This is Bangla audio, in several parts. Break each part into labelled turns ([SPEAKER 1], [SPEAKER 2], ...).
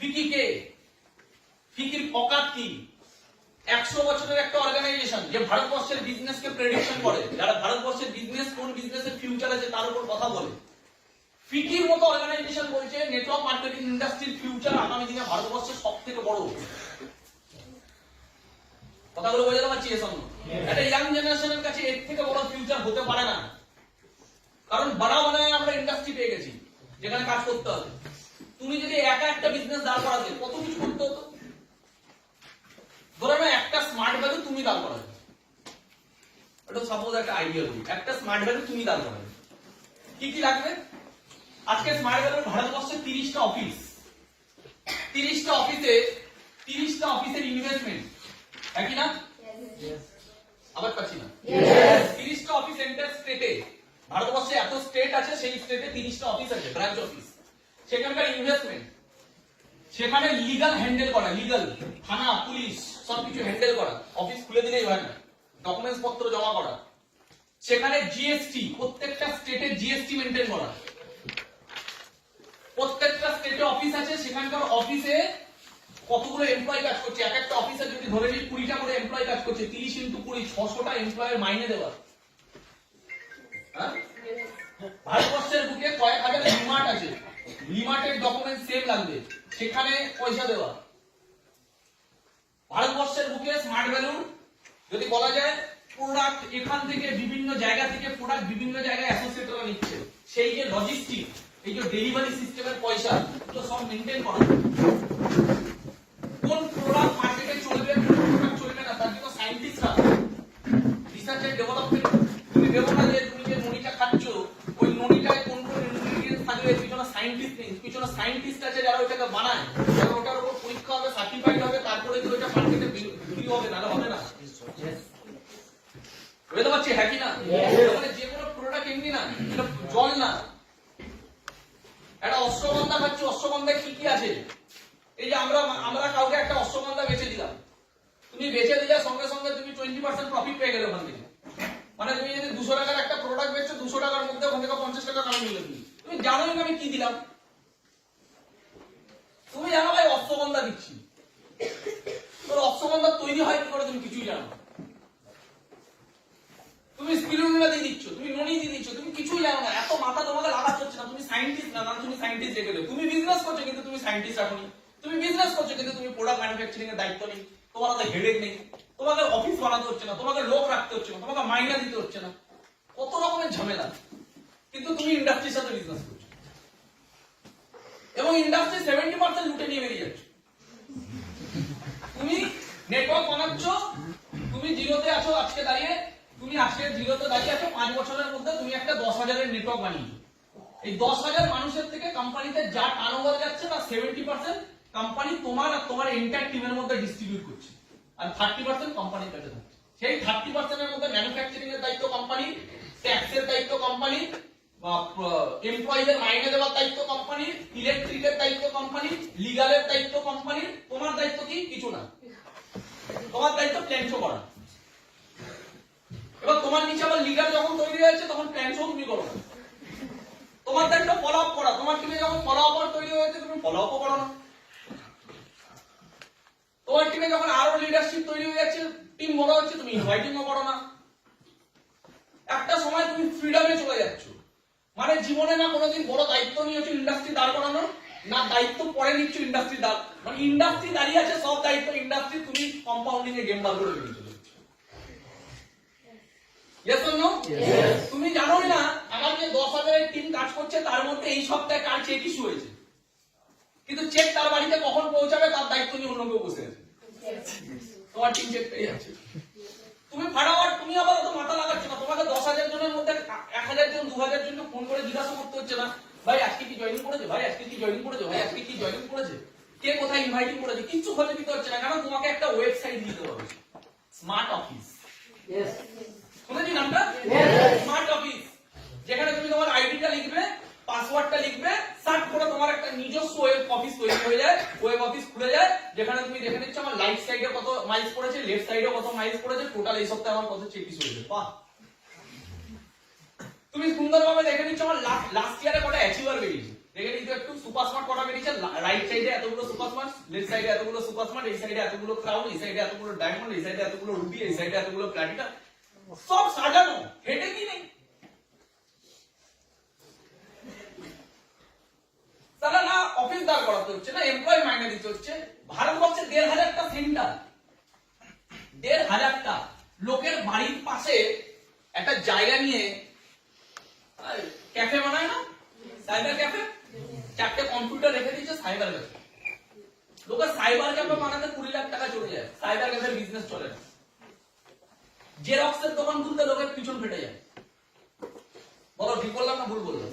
[SPEAKER 1] ফিকি কে? ফিকির অকাত কি? 100 বছরের একটা অর্গানাইজেশন যে ভারতবর্ষের বিজনেসকে প্রেডিকশন করে, যারা ভারতবর্ষের বিজনেস কোন বিজনেসের ফিউচার আছে তার উপর কথা বলে। ফিকির মতো অর্গানাইজেশন বলছে নেটওয়ার্ক মার্কেটিং ইন্ডাস্ট্রির ফিউচার আগামী দিনে ভারতবর্ষের সবথেকে বড়। কথাগুলো বোঝাতে পারছি? একটা ইয়াং জেনারেশনের কাছে এর থেকে বড় ফিউচার হতে পারে না, কারণ বড় বানায় আমরা ইন্ডাস্ট্রি পেয়ে গেছি যেখানে কাজ করতে হবে। তুমি যদি একা একটা বিজনেস দাঁড় করাতে কত কিছু করতে হতো। ধরো না একটা স্মার্ট ভ্যালু তুমি দাঁড় করাবে, এটা সাপোজ একটা আইডিয়া বলি, একটা স্মার্ট ভ্যালু তুমি দাঁড় করাবে, কি কি লাগবে? আজকে স্মার্ট ভ্যালু ভারতবর্ষে 30টা অফিস, 30টা অফিসের ইনভেস্টমেন্ট একই না? আবার পাচ্ছি না। 30টা অফিস এন্টার স্টেটে, ভারতবর্ষে এত স্টেট আছে, সেই স্টেটে 30টা অফিস আছে, ব্রাঞ্চ অফিস। সেখানকার ইনভেস্টমেন্ট, সেখানে লিগাল হ্যান্ডেল করা, লিগাল থানা পুলিশ সবকিছু হ্যান্ডেল করা, অফিস খুলে দিলেই হয় না, ডকুমেন্টস পত্র জমা করা। সেখানে জিএসটি, প্রত্যেকটা স্টেটে জিএসটি মেনটেন করা। প্রত্যেকটা স্টেটে অফিস আছে, সেখানকার অফিসে কতগুলো এমপ্লয়ি কাজ করছে। এক একটা অফিসে যদি ধরে নিই 20টা করে এমপ্লয়ি কাজ করছে, 30 × 20 600টা এমপ্লয়ের মাইনে দেওয়া। ভারতবর্ষের বুকে কয়েক হাজার লিমার্ট আছে, লিমার্টের ডকুমেন্ট সেম লাগবে, সেখানে পয়সা দেওয়া। ভারতবর্ষের বুকে স্মার্ট ভ্যালু যদি বলা যায়, প্রোডাক্ট এখান থেকে বিভিন্ন জায়গা থেকে প্রোডাক্ট বিভিন্ন জায়গায় অ্যাসোসিয়েটরা নিচ্ছে, সেই যে লজিস্টিক, এই যে ডেলিভারি সিস্টেমের পয়সা, এগুলো সব মেনটেন করা। কোন প্রোডাক্ট মার্কেটে চলবে, কোন প্রোডাক্ট চলবে না, তার জন্য সায়েন্টিস্টরা রিসার্চ এন্ড ডেভেলপমেন্ট। তুমি ভেবো না যে তুমি যে ননিটা খাচ্ছ, ওই ননিটায় কোন কোন ইনগ্রেডিয়েন্টস থাকবে, পিছনে সায়েন্টিস্ট নেই, পিছনে সায়েন্টিস্ট আছে যারা ওটাকে বানায়, যারা ওটার উপর পরীক্ষা হবে, সার্টিফাইড হবে, তারপরে যে ওটা মার্কেটে বিক্রি হবে, নাহলে হবে না। বুঝতে পারছি? হ্যাঁ কি না? মানে যে কোনো প্রোডাক্ট এমনি না, এটা জল না। একটা অশ্বগন্ধা খাচ্ছি, অশ্বগন্ধায় কি কি আছে? এই যে আমরা কাউকে একটা অশ্বগন্ধা বেচে দিলাম, তুমি বেচে দিলে সঙ্গে সঙ্গে তুমি 20% প্রফিট পেয়ে গেলে ওখান থেকে। মানে তুমি যদি 200 টাকার একটা প্রোডাক্ট বেচছো, 200 টাকার মধ্যে ওখান থেকে 50 টাকা কামাই নিলে তুমি জানোই না আমি কি দিলাম। তুমি জানো ভাই অশ্বগন্ধা দিচ্ছি, তোর অশ্বগন্ধা তৈরি হয় কি করে তুমি কিছুই জানো না। তুমি স্পিরুলিনা দিয়ে দিচ্ছ, তুমি ননি দিয়ে দিচ্ছ, তুমি কিছুই জানো না। এত মাথা তোমাকে লাগাতে হচ্ছে না, তুমি সায়েন্টিস্ট না, তুমি সায়েন্টিস্ট রেখে দেবে। তুমি বিজনেস করছো কিন্তু তুমি সায়েন্টিস্ট রাখোনি। তুমি বিজনেস করছো কিন্তু তুমি প্রোডাক্ট ম্যানুফ্যাকচারিং এর দায়িত্ব নেই, তোমার হাতে হেডেক নেই, তোমাকে অফিস বানাতে হচ্ছে না, তোমাকে লোক রাখতে হচ্ছে না, তোমাকে মাইনা দিতে হচ্ছে না, কত রকমের ঝামেলা। কিন্তু তুমি ইন্ডাস্ট্রির সাথে বিজনেস করছো এবং ইন্ডাস্ট্রি 70% লুটে নিয়ে বেরিয়ে যাচ্ছে। তুমি নেটওয়ার্ক বানাচ্ছ, তুমি জিরোতে আছো আজকে দাঁড়িয়ে, তুমি আজকে জিরোতে দাঁড়িয়ে আছো, 5 বছরের মধ্যে তুমি একটা 10,000-এর নেটওয়ার্ক বানিয়েছো। এই 10,000 মানুষের থেকে কোম্পানিতে যা টার্নওভার যাচ্ছে তার 70% কোম্পানি তোমার আর তোমার এন্টায়ার টিমের মধ্যে ডিস্ট্রিবিউট করছে, আর 30% কোম্পানির কাছে থাকছে। সেই 30% এর মধ্যে ম্যানুফ্যাকচারিং এর দায়িত্ব কোম্পানি, ট্যাক্সের দায়িত্ব কোম্পানি, এমপ্লয়ীদের মাইনে দেওয়ার দায়িত্ব কোম্পানি, ইলেকট্রিকের দায়িত্ব কোম্পানি, লিগালের দায়িত্ব কোম্পানি। তোমার দায়িত্ব কি? কিছু না, তোমার দায়িত্ব প্ল্যান শো করা। এবার তোমার নিচে আবার লিডার যখন তৈরি হয়েছে তখন প্ল্যান শো তুমি করো না, তোমার দায়িত্ব ফলো আপ করা। তোমার টিমে যখন ফলো আপ তৈরি হয়েছে তুমি ফলো আপও করো না। তোমার টিমে যখন আরো লিডারশিপ তৈরি হয়ে যাচ্ছে, টিম বড় হচ্ছে, তুমি ইনভাইটিংও করো না। একটা সময় তুমি ফ্রিডমে চলে যাচ্ছ, মানে জীবনে না কোনোদিন বড় দায়িত্ব নিয়েছো ইন্ডাস্ট্রি দাঁড় করানোর, না দায়িত্ব পরে নিচ্ছ ইন্ডাস্ট্রি দাঁড়, মানে ইন্ডাস্ট্রি দাঁড়িয়ে আছে, সব দায়িত্ব ইন্ডাস্ট্রি, তুমি কম্পাউন্ডিং এ গেম বার করে দিয়েছো। Yes or no? Yes. তুমি জানোই না আমার যে 10,000-এর টিম কাজ করছে তার মধ্যে এই সপ্তাহে কার চেক ইস্যু হয়েছে, কিন্তু চেক তার বাড়িতে কখন পৌঁছাবে তার দায়িত্ব নিয়ে অন্য কেউ বসে আছে। তোমার টিম চেক পেয়ে যাচ্ছে, তুমি ফাটাফাট, তুমি আবার তো মাথা লাগাচ্ছ না। তোমাকে 10,000 জনের মধ্যে 1,000 জন 2,000 জনকে ফোন করে জিজ্ঞাসা করতে হচ্ছে না, ভাই আজকে কি জয়েনিং করেছে, ভাই আজকে কি জয়েনিং করেছে, ভাই আজকে কি জয়েনিং করেছে, কে কোথায় ইনভাইটিং করেছে, কিছু খোঁজে দিতে হচ্ছে না। কারণ তোমাকে একটা ওয়েবসাইট দিতে হবে, স্মার্ট অফিস। ইয়েস, শুনেছি নামটা? স্মার্ট অফিস, যেখানে তুমি তোমার আইডিটা লিখবে, পাসওয়ার্ডটা লিখবে, সার্চ করে তোমার একটা নিজস্ব ওয়েব অফিস তৈরি হয়ে যায়, ওয়েব অফিস খুলে যায়, যেখানে তুমি দেখে নিচ্ছ আমার রাইট সাইডে কত মাইলস পড়েছে, লেফট সাইডে কত মাইলস পড়েছে, টোটাল এই সপ্তাহে আমার কত চেক ইস্যু হয়েছে। বাহ, তুমি সুন্দরভাবে দেখে নিচ্ছ আমার লাস্ট ইয়ারে কত অ্যাচিভার বেরিয়েছে। দেখে নিতে একটু সুপার স্মার্ট কটা বেরিয়েছে, রাইট সাইডে এতগুলো সুপার স্মার্ট, লেফট সাইডে এতগুলো সুপার স্মার্ট, এই সাইডে এতগুলো ক্রাউন, এই সাইডে এতগুলো ডায়মন্ড, এই সাইডে এতগুলো রুবি, এই সাইডে এতগুলো প্ল্যাটিনাম, সব সাজানো, হেডে কি নেই। তারা না অফিস দাঁড় করাতে হচ্ছে, না এমপ্লয়ি মাইনে দিতে হচ্ছে। ভারতবর্ষে ১,৫০০টা সেন্টার, ১,৫০০টা লোকের বাড়ির পাশে একটা জায়গা নিয়ে ক্যাফে বানায় না, সাইবার ক্যাফে, 4টে কম্পিউটার রেখে দিচ্ছে সাইবার ক্যাফে। লোকের সাইবার ক্যাফে বানাতে 20 লাখ টাকা চলে যায়, সাইবার ক্যাফের বিজনেস চলে না। জেরক্সের দোকান খুলতে লোকের পিছন ফেটে যায়। বলো ঠিক বললাম না ভুল বললাম?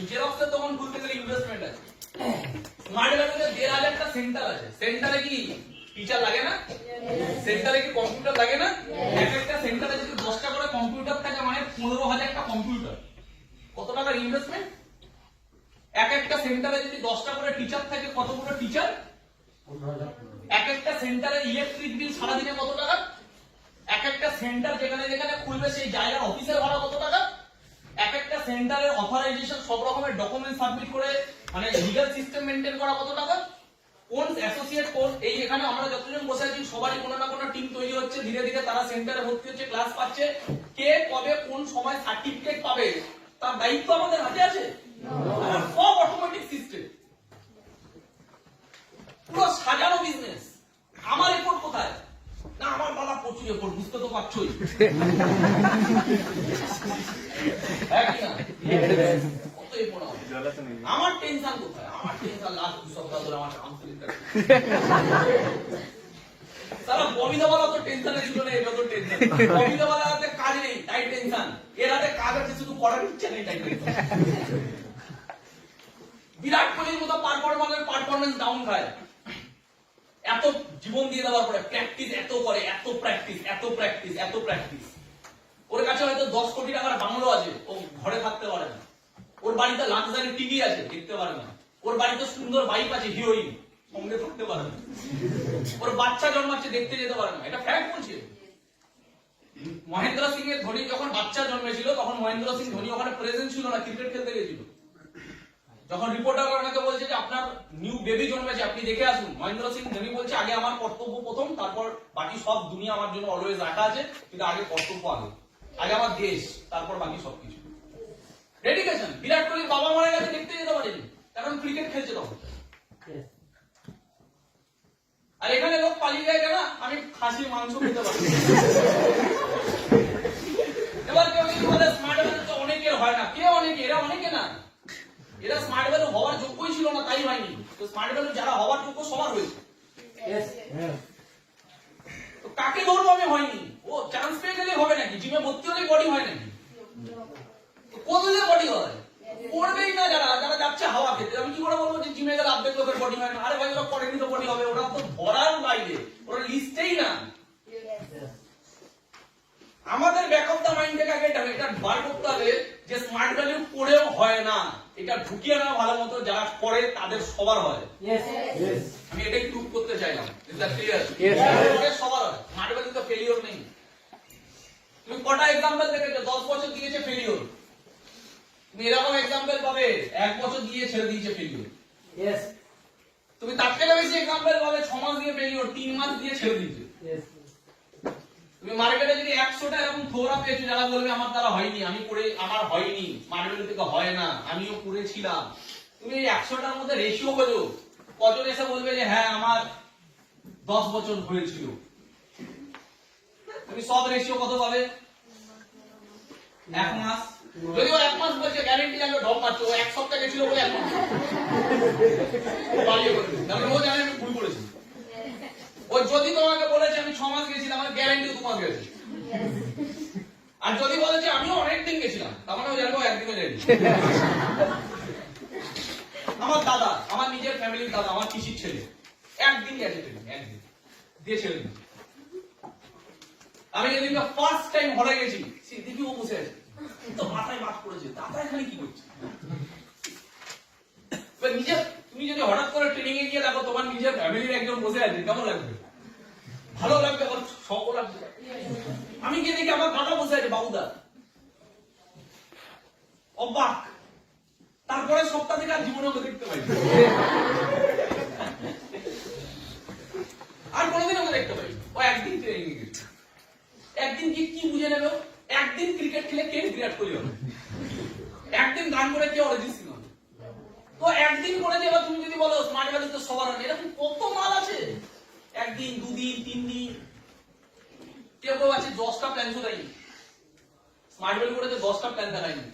[SPEAKER 1] জেরক্সের দোকান খুলতে গেলে ইনভেস্টমেন্ট আছে। স্মার্ট ভ্যালিতে ১,৫০০টা সেন্টার আছে, সেন্টারে কি টিচার লাগে না? সেন্টারে কি কম্পিউটার লাগে না? এক একটা সেন্টারে যদি 10টা করে কম্পিউটার থাকে মানে 15,০০০টা কম্পিউটার, কত টাকার ইনভেস্টমেন্ট? এক একটা সেন্টারে যদি 10টা করে টিচার থাকে, কতগুলো টিচার? এক একটা সেন্টারে ইলেকট্রিক বিল সারাদিনে কত টাকা? এক একটা সেন্টার যেখানে যেখানে খুলবে সেই জায়গার অফিসের ভাড়া কত টাকা? এক একটা সেন্টারের অথরাইজেশন, সব রকমের ডকুমেন্ট সাবমিট করে মানে লিগ্যাল সিস্টেম মেইনটেইন করা কত টাকা? কোন অ্যাসোসিয়েট কোর্স, এই এখানে আমরা যতজন বসে আছি সবারই কোনো না কোনো টিম তৈরি হচ্ছে, ধীরে ধীরে তারা সেন্টারে ভর্তি হচ্ছে, ক্লাস পাচ্ছে। কে কবে কোন সময় সার্টিফিকেট পাবে তার দায়িত্ব আমাদের হাতে আছে? সব অটোমেটিক সিস্টেম, পুরো সাজানো বিজনেস। আমার রিপোর্ট কোথায়? না আমার বাবা প্রচুর রিপোর্ট, বুঝতে তো পারছোই। আমার টেনশন কোথায়? আমার টেনশন লাস্ট 2 সপ্তাহ ধরে আমার কাউন্সিলিং কাটছে। সারা ববিদাওয়ালা তো টেনশনে ছিল না, এটা তো টেনশন। ববিদাওয়ালাতে কাজ নেই তাই টেনশন, এর হাতে কাজ আছে শুধু করার ইচ্ছা নেই তাই টেনশন। বিরাট কোহলির মতো পারফরম্যান্স ডাউন খায়, এত জীবন দিয়ে দেওয়ার পরে প্র্যাকটিস এত করে, এত প্র্যাকটিস, এত প্র্যাকটিস, এত প্র্যাকটিস। ওর কাছে হয়তো 10 কোটি টাকার বাংলো আছে, ও ঘরে থাকতে পারে না। ওর বাড়িতে লাক্সারি টিভি আছে, দেখতে পারে না। ওর বাড়িতে সুন্দর বাইক আছে, হিরোইন, সঙ্গে থাকতে পারে না। ওর বাচ্চা জন্মাচ্ছে, দেখতে যেতে পারে না। এটা ফ্যাক্ট বলছে। মহেন্দ্র সিং এর ধোনি যখন বাচ্চা জন্মেছিল তখন মহেন্দ্র সিং ধোনি ওখানে প্রেজেন্ট ছিল না, ক্রিকেট খেলতে গেছিল। যখন রিপোর্টার ওনাকে বলছে যে আপনার নিউ বেবি জন্মেছে, আপনি দেখে আসুন, মহেন্দ্র সিং ধোনি বলছে আগে আমার কর্তব্য প্রথম, তারপর বাকি সব দুনিয়া আমার জন্য অলওয়েজ রাখা আছে, কিন্তু আগে কর্তব্য আগে, আগে আমার দেশ, তারপর বাকি সবকিছু। ডেডিকেশন। বিরাট কোহলির বাবা মারা গেছে, দেখতে যেতে পারেনি, কারণ ক্রিকেট খেলছে তখন। আর এখানে লোক পালিয়ে যায় কেন? আমি খাসির মাংস খেতে পারি। এবার কেউ যদি বলে স্মার্ট ভ্যালু তো অনেকের হয় না, কে অনেকে? এরা অনেকে না, এরা স্মার্ট ভ্যালু হওয়ার যোগ্যই ছিল না, তাই হয়নি। তো স্মার্ট ভ্যালু যারা হওয়ার যোগ্য সবার হয়েছে। তো কাকে ধরবো আমি? হয়নি। ও চান্স পেয়ে গেলে হবে নাকি? জিমে ভর্তি হলে বডি হয় নাকি? করলে বডি হয়, করবেই না যারা যারা যাচ্ছে হাওয়া খেতে। আমি কি করে বলবো যে জিমে গেলে অর্ধেক লোকের বডি হয় না? আরে ভাই ওরা করেনি তো বডি হবে, ওরা তো ধরার বাইরে, ওরা লিস্টেই না। আমাদের ব্যাক অফ দা মাইন্ড থেকে আগে এটা বার করতে হবে যে স্মার্ট ভ্যালু পড়েও হয় না, এটা ঢুকিয়ে নেওয়া ভালো মতো, যারা করে তাদের সবার হয়। আমি এটাই প্রুভ করতে চাইলাম। Is that clear? সবার হয়, স্মার্ট ভ্যালু তো ফেলিওর নেই। তুমি কটা এক্সাম্পল দেখেছো 10 বছর দিয়েছে ফেলিওর? তুমি এরকম এক্সাম্পল পাবে 1 বছর দিয়ে ছেড়ে দিয়েছে ফেলিওর। তুমি তার থেকে বেশি এক্সাম্পল পাবে 6 মাস দিয়ে ফেলিওর, 3 মাস দিয়ে ছেড়ে দিয়েছে। তুমি মার্কেটে যদি 100টা এরকম থোড়া পেয়েছো যারা বলবে আমার দ্বারা হয়নি, আমি করে আমার হয়নি, স্মার্ট ভ্যালু থেকে হয় না, আমিও করেছিলাম। তুমি এই 100টার মধ্যে রেশিও করো, কজন এসে বলবে যে হ্যাঁ আমার 10 বছর হয়েছিল? তুমি সব রেশিও কত পাবে? 1 মাস। যদি ও 1 মাস বলছে, গ্যারান্টি জানবে ঢপ মারছো, ও 1 সপ্তাহ গেছিল বলে 1 মাস বাড়িয়ে করবে, তাহলে ও জানে আমি ভুল করেছি। ও যদি তোমাকে বলেছে আমি 6 মাস গেছিলাম, আমার গ্যারান্টি 2 মাস গেছে। আর যদি বলেছে আমিও অনেকদিন গেছিলাম, তার মানে ও জানবে ও একদিনও যায়নি। আমার দাদা, আমার নিজের ফ্যামিলির দাদা, আমার পিসির ছেলে, একদিন গেছে, একদিন দিয়ে ছেড়ে দিয়েছে। আমি যেদিন ফার্স্ট টাইম হলে গেছি, দেখি ও বসে আছে, তো মাথায় বাস করেছে, দাদা এখানে কি করছে? নিজের তুমি যদি হঠাৎ করে ট্রেনিং এ গিয়ে দেখো তোমার নিজের ফ্যামিলির একজন বসে আছে, কেমন লাগবে? ভালো লাগবে, শখ লাগবে। আমি গিয়ে দেখি আমার দাদা বসে আছে, বাবুদা, অবাক। তারপরে সপ্তাহ থেকে আর জীবনে ওকে দেখতে পাই আর কোনোদিন ওকে দেখতে পাই। ও একদিন ট্রেনিং গেছে, একদিন কি বুঝে নেবে, একদিন ক্রিকেট খেলে কে বিরাট কোহলি হবে, একদিন গান করে কে অরিজিৎ সিং হবে। তো একদিন করে যে তুমি যদি বলো স্মার্ট ভ্যালু তো সবার হবে, এরকম কত মাল আছে, একদিন, দুদিন, 3 দিন, কেউ কেউ আছে 10টা প্ল্যান দেয়নি। স্মার্ট ভ্যালু করেছে 10টা প্ল্যান দেখায়নি।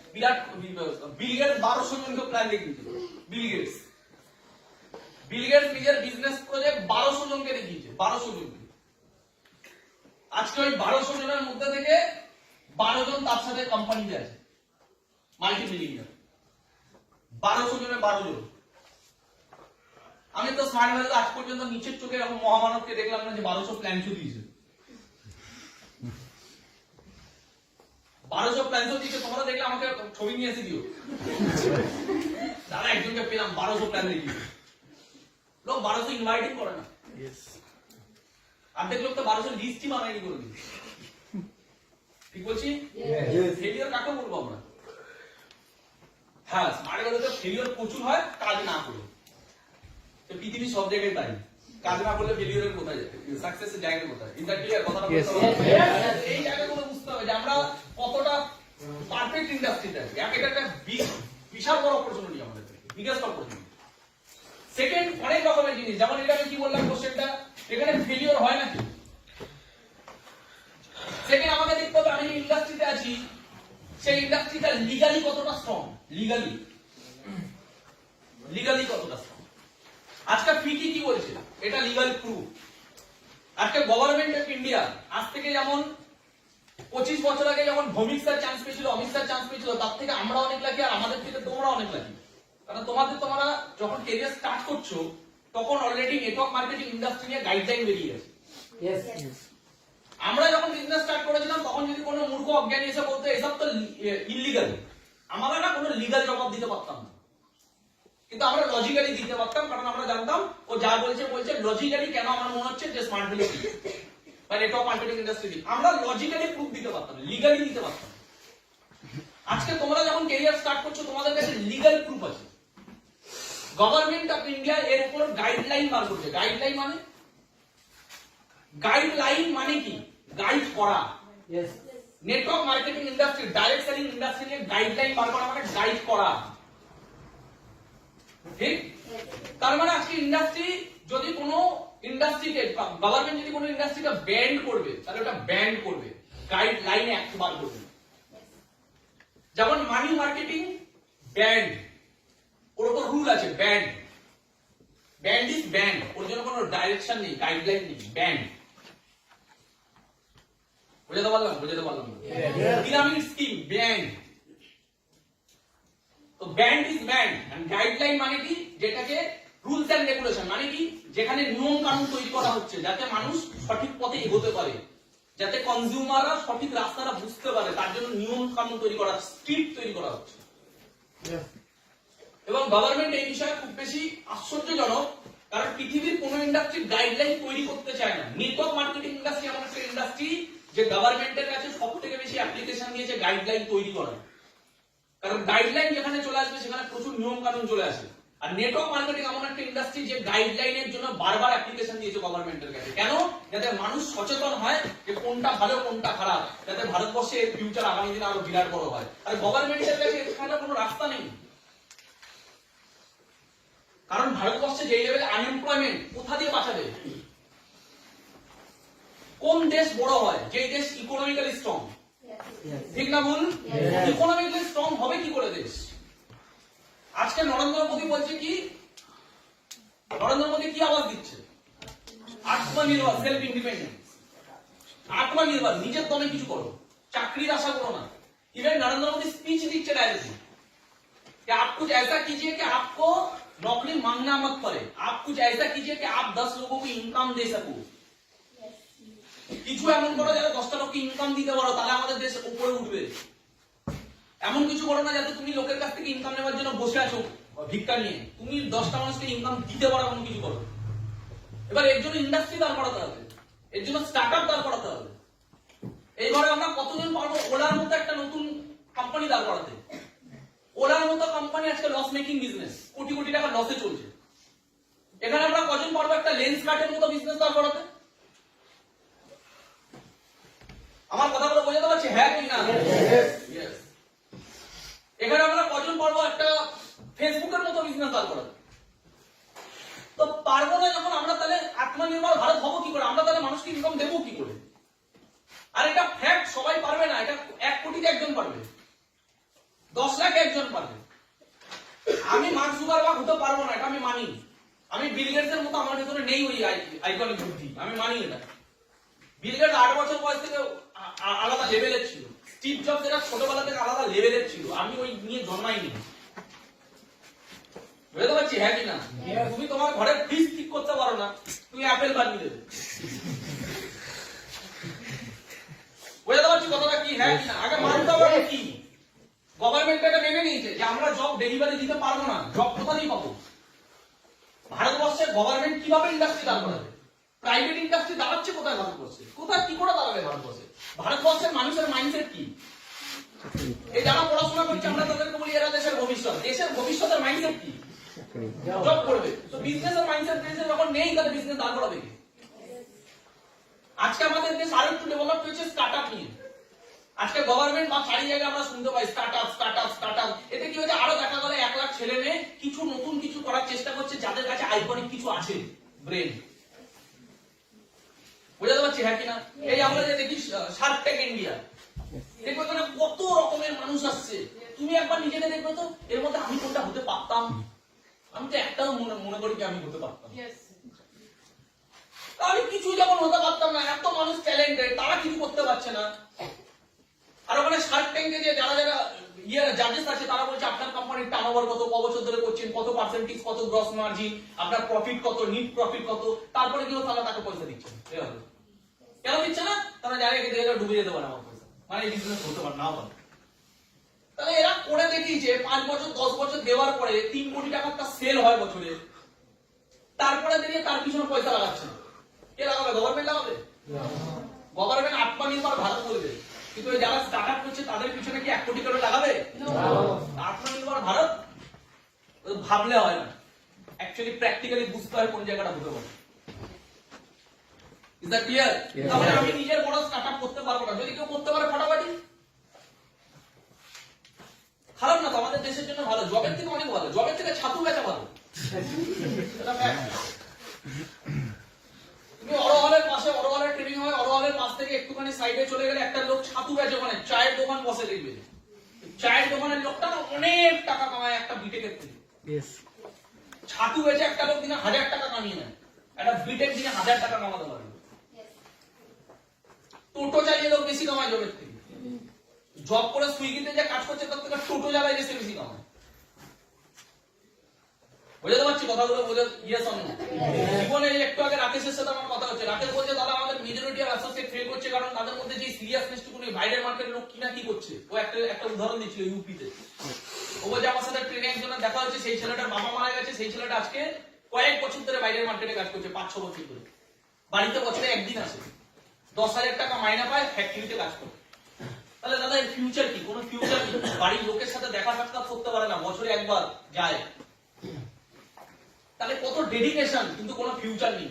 [SPEAKER 1] বিল গেটস 1200 জনকে প্ল্যান দেখিয়েছে। বিল গেটস নিজের বিজনেস প্রজেক্ট 1200 জনকে দেখিয়েছে, 1200 জনকে। আজকে ওই 1200 জনের মধ্যে থেকে 12 জন তার সাথে কোম্পানিতে আছে, মাল্টি মিলিয়নার। 1200 জনে 12 জন। আমি তো স্মার্ট ভ্যালু আজ পর্যন্ত নিচের চোখে এরকম মহামানবকে দেখলাম না যে 1200 প্ল্যান দিয়েছে। 1200 প্ল্যান দিয়েছে, তোমরা দেখলে আমাকে ছবি নিয়ে এসে দিও, দাদা একজনকে পেলাম 1200 প্ল্যান দেখিয়েছে। লোক 1200 ইনভাইটিং করে না, অর্ধেক লোক তো 1200 লিস্টই বানায়নি করে দিচ্ছে। ঠিক বলছি? ফেলিওর কাকে বলবো আমরা? হ্যাঁ, স্মার্ট ভ্যালুতে ফেলিওর প্রচুর হয় কাজ না করে। তো পৃথিবী সব জায়গায় তাই, কাজ না করলে ফেলিওরের কোথায় যাবে, সাকসেসের জায়গা কোথায়? Is that clear? কথাটা বুঝতে হবে। এই জায়গাগুলো বুঝতে হবে যে আমরা কতটা পারফেক্ট ইন্ডাস্ট্রিতে আছি। এটা একটা বিশাল বড় অপরচুনিটি আমাদের, বিগেস্ট অপরচুনিটি। সেকেন্ড, অনেক রকমের জিনিস, যেমন এটা আমি কি বললাম কোশ্চেনটা, এখানে ফেলিওর হয় নাকি? সেকেন্ড, আমাকে দেখতে হবে আমি ইন্ডাস্ট্রিতে আছি, সেই ইন্ডাস্ট্রিটা লিগালি কতটা স্ট্রং, লিগালি কতটা স্ট্রং। আজকে ফিটি কি বলছে, এটা লিগাল প্রুফ। আজকে গভর্নমেন্ট অফ ইন্ডিয়া আজ থেকে যেমন 25 বছর আগে যখন ভৌমিক স্যার চান্স পেয়েছিল, অমিত স্যার চান্স পেয়েছিল, তার থেকে আমরা অনেক লাকি, আর আমাদের থেকে তোমরা অনেক লাকি। কারণ তোমরা যখন ক্যারিয়ার স্টার্ট করছো তখন অলরেডি নেটওয়ার্ক মার্কেটিং ইন্ডাস্ট্রি নিয়ে গাইডলাইন বেরিয়ে গেছে। আমরা যখন বিজনেস স্টার্ট করেছিলাম তখন যদি কোনো মূর্খ অজ্ঞানী এসে বলতো এসব তো ইলিগাল, আমরা না কোনো লিগাল জবাব দিতে পারতাম না, কিন্তু আমরা লজিক্যালি দিতে পারতাম। কারণ আমরা জানতাম ও যা বলছে লজিক্যালি। কেন আমার মনে হচ্ছে যে স্মার্ট ভ্যালু বা নেটওয়ার্ক মার্কেটিং ইন্ডাস্ট্রি, আমরা লজিক্যালি প্রুফ দিতে পারতাম, লিগালি দিতে পারতাম। আজকে তোমরা যখন ক্যারিয়ার স্টার্ট করছো তোমাদের কাছে লিগাল প্রুফ আছে। গভর্নমেন্ট অফ ইন্ডিয়া এর উপর গাইডলাইন বার করছে। গাইডলাইন মানে কি? গাইড করা। Network marketing industry, direct selling industry নিয়ে গাইডলাইন বার করা মানে গাইড করা। ঠিক? তার মানে আজকে ইন্ডাস্ট্রি যদি কোনো ইন্ডাস্ট্রিকে, গভর্নমেন্ট যদি কোনো ইন্ডাস্ট্রিকে ব্যান্ড করবে তাহলে ওটা ব্যান্ড করবে, গাইডলাইনে অ্যাক্ট বার করবে। যেমন মানি মার্কেটিং ব্যান্ড, ওর উপর রুল আছে, ব্যান্ড ইজ ব্যান্ড, ওর জন্য কোনো ডাইরেকশন নেই, গাইডলাইন নেই, ব্যান্ড। বুঝাতে পারলাম? Pyramid scheme banned. তো banned is banned, and guideline মানে কি? যেটাকে রুলস এন্ড রেগুলেশন মানে কি? যেখানে নিয়ম কানুন তৈরি করা হচ্ছে যাতে মানুষ সঠিক পথে এগোতে পারে, যাতে কনজিউমাররা সঠিক রাস্তাটা বুঝতে পারে, তার জন্য নিয়ম কানুন তৈরি করা, স্ক্রিপ্ট তৈরি করা হচ্ছে। এবং গভর্নমেন্ট এই বিষয়ে খুব বেশি আশ্চর্যজনক, কারণ পৃথিবীর কোন ইন্ডাস্ট্রি গাইডলাইন তৈরি করতে চায় না। নেটওয়ার্ক মার্কেটিং ইন্ডাস্ট্রি এমন একটা ইন্ডাস্ট্রি যে গভর্নমেন্টের কাছে সব থেকে বেশি অ্যাপ্লিকেশন দিয়েছে গাইডলাইন তৈরি করা। কারণ গাইডলাইন যেখানে চলে আসবে সেখানে প্রচুর নিয়ম কানুন চলে আসে। আর নেটওয়ার্ক মার্কেটিং এমন একটা ইন্ডাস্ট্রি যে গাইডলাইনের জন্য বারবার অ্যাপ্লিকেশন দিয়েছে গভর্নমেন্টের কাছে। কেন? যাতে মানুষ সচেতন হয় যে কোনটা ভালো কোনটা খারাপ, যাতে ভারতবর্ষে এর ফিউচার আগামী দিনে আরো বিরাট বড় হয়। আর গভর্নমেন্টের কাছে এখানে কোনো রাস্তা নেই, কারণ ভারতবর্ষে যে লেভেলে আনএমপ্লয়মেন্ট, কোথা দিয়ে বাঁচাবে? কোন দেশ বড় হয়? যে দেশ ইকোনমিক্যালি স্ট্রং। ঠিক না ভুল? ইকোনমিক্যালি স্ট্রং হবে কি করে দেশ? আজকে নরেন্দ্র মোদী বলছে কি, নরেন্দ্র মোদী কি আওয়াজ দিচ্ছে? আত্মনির্ভর, সেলফ ইন্ডিপেন্ডেন্স। আত্মনির্ভর, নিজের দমে কিছু করো, চাকরির আশা করো না। इवन नरेंद्र मोदी स्पीच दीजिए डायरेक्टली कि आप कुछ ऐसा कीजिए कि आपको नौकरी मांगना मत पड़े, आप कुछ ऐसा कीजिए कि आप 10 लोगों को इनकम दे सको। কিছু এমন করো যাতে 10টা লোককে ইনকাম দিতে পারো, তাহলে আমাদের দেশ উপরে উঠবে। এমন কিছু করো না যাতে তুমি লোকের কাছ থেকে ইনকাম নেওয়ার জন্য বসে আছো ভিক্ষা নিয়ে, তুমি 10টা মানুষকে ইনকাম দিতে পারো এমন কিছু করো। এবার এর জন্য ইন্ডাস্ট্রি দাঁড় করাতে হবে, এর জন্য স্টার্টআপ দাঁড় করাতে হবে। এই ঘরে আমরা কতজন পারবো ওলার মতো একটা নতুন কোম্পানি দাঁড় করাতে? ওলার মতো কোম্পানি আজকে loss making business, crore crore টাকা লসে চলছে। এখানে আমরা কজন পারবো একটা লেন্স কার্টের মতো বিজনেস দাঁড় করাতে? আমার কথাগুলো বোঝাতে পারছি? হ্যাঁ কি না? Yes. এখানে আমরা কজন পারবো একটা ফেসবুকের মতো বিজনেস দাঁড় করাতে? তো পারবো না যখন, আমরা তাহলে আত্মনির্ভর ভারত হবো কি করে? আমরা তাহলে মানুষকে ইনকাম দেবো কি করে? আর এটা ফ্যাক্ট, সবাই পারবে না। এটা 1 কোটিতে একজন পারবে, 10 লাখে একজন পারবে। আমি মার্ক জুকারবার্গ হতে পারবো না, এটা আমি মানি। আমি বিল গেটসের মতো আমার ভিতরে নেই ওই আইকনিক বুদ্ধি, আমি মানি এটা। বিল গেটস 8 বছর বয়স থেকে আলাদা লেভেলের ছিল, স্টিভ জবস এরা ছোটবেলা থেকে আলাদা লেভেলের ছিল, আমি ওই নিয়ে জন্মাইনি। বুঝতে পারছি? হ্যাঁ কি না? তুমি তোমার ঘরের ফ্রিজ ঠিক করতে পারো না, তুমি অ্যাপেল বানিয়ে দেবে। বুঝতে পারছি কথাটা কি? হ্যাঁ কি না? আগে মানতে হবে কি, গভর্নমেন্ট এটা মেনে নিয়েছে যে আমরা জব ডেলিভারি দিতে পারবো না, জব কোথায় পাবো? ভারতবর্ষের গভর্নমেন্ট কিভাবে ইন্ডাস্ট্রি দাঁড় করাবে? প্রাইভেট ইন্ডাস্ট্রি দাঁড়াচ্ছে কোথায় ভারতবর্ষে? কোথায় কি করে দাঁড়াবে ভারতবর্ষে? ভারতবর্ষের মানুষের মাইন্ডসেট কি? এই যারা পড়াশোনা করছে আমরা তাদেরকে বলি এরা দেশের ভবিষ্যৎ। দেশের ভবিষ্যতের মাইন্ডসেট কি? জব করবে। তো বিজনেসের মাইন্ডসেট দেশে যখন নেই, তাহলে বিজনেস দাঁড় করাবে কি? আজকে আমাদের দেশ আরো একটু ডেভেলপ হয়েছে স্টার্টআপ নিয়ে। আজকে গভর্নমেন্ট বা চারি জায়গায় আমরা শুনতে পাই স্টার্টআপ স্টার্টআপ স্টার্টআপ। এতে কি হচ্ছে, আরো দেখা গেল 1 লাখ ছেলে মেয়ে কিছু নতুন কিছু করার চেষ্টা করছে, যাদের কাছে আইকনিক কিছু আছে, ব্রেন। বুঝতে পারছি? হ্যাঁ কিনা? এই আমরা যে দেখি শার্ক ট্যাঙ্ক ইন্ডিয়া, দেখো এখানে কত রকমের মানুষ আসছে। তুমি একবার নিজেকে দেখবে তো, এর মধ্যে আমি কোনটা হতে পারতাম? আমি তো একটাও মনে করি কি আমি হতে পারতাম। আমি কিছু যেমন হতে পারতাম না, এত মানুষ ট্যালেন্টেড, তারা কিছু করতে পারছে না। আর ওখানে শার্ক ট্যাঙ্কে যে যারা যারা জাজেস আছে, তারা বলছে আপনার কোম্পানির টার্নওভার কত, ক বছর ধরে করছেন, কত পার্সেন্টেজ, কত গ্রস মার্জিন, আপনার প্রফিট কত, নিট প্রফিট কত, তারপরে কি তারা তাকে পয়সা দিচ্ছে। কেন দিচ্ছে না? তারা জানে কি এরা ডুবে যেতে পারে আমার পয়সা, মানে এই বিজনেস হতে পারে নাও পারে। তাহলে এরা করে দেখিয়েছে 5 বছর 10 বছর দেওয়ার পরে 3 কোটি টাকার তার সেল হয় বছরে, তারপরে দাঁড়িয়ে তার পিছনে পয়সা লাগাচ্ছে না। কে লাগাবে? গভর্নমেন্ট লাগাবে? গভর্নমেন্ট আত্মনির্ভর ভারত বলবে, কিন্তু যারা স্টার্টআপ করছে তাদের পিছনে কি 1 কোটি করে লাগাবে? আত্মনির্ভর ভারত ভাবলে হয় না, অ্যাকচুয়ালি প্র্যাকটিক্যালি বুঝতে হয় কোন জায়গাটা হতে পারে। Is that clear? তাহলে আমি নিজের বড় স্টার্টআপ করতে পারবো না, যদি কেউ করতে পারে ফাটাফাটি। খারাপ না তো, আমাদের দেশের জন্য ভালো, জবের থেকে অনেক ভালো, জবের থেকে ছাতু বেচা ভালো। তুমি অরোহলের পাশে, অরোহলের ট্রেনিং হয়, অরোহলের পাশ থেকে একটুখানি সাইডে চলে গেলে একটা লোক ছাতু বেচে, ওখানে চায়ের দোকান বসে, দেখবে চায়ের দোকানের লোকটা না অনেক টাকা কামায় একটা বিটেকের থেকে। ছাতু বেচে একটা লোক দিনে 1000 টাকা কামিয়ে নেয়, একটা বিটেক দিনে 1000 টাকা কামাতে পারে। টোটো চালিয়ে লোক বেশি কামায় জবের থেকে। জব করে সুইগিতে যে কাজ করছে তার থেকে টোটো চালায় বেশি কামায়। বুঝতে পারছি কথাগুলো? বুঝে ইয়েস অন নো? জীবনে একটু আগে রাকেশের সাথে আমার কথা হচ্ছে, রাকেশ বলছে দাদা আমাদের মেজরিটি অফ অ্যাসোসিয়েট ফেল করছে, কারণ তাদের মধ্যে যে সিরিয়াসনেস টুকু নেই। বাইরের মার্কেটের লোক কিনা কি করছে, ও একটা উদাহরণ দিচ্ছিল ইউপিতে। ও বলছে আমার সাথে ট্রেনে একজনের দেখা হচ্ছে, সেই ছেলেটার বাবা মারা গেছে, সেই ছেলেটা আজকে কয়েক বছর ধরে বাইরের মার্কেটে কাজ করছে, 5-6 বছর ধরে। বাড়িতে বছরে একদিন আসে, 10,000 টাকা মাইনা পায়, ফ্যাক্টরিতে কাজ করে। তাহলে দাদা এর ফিউচার কি? কোনো ফিউচার নেই, বাড়ির লোকের সাথে দেখা সাক্ষাৎ করতে পারে না, বছরে একবার যায়। তাহলে কত ডেডিকেশন, কিন্তু কোনো ফিউচার নেই।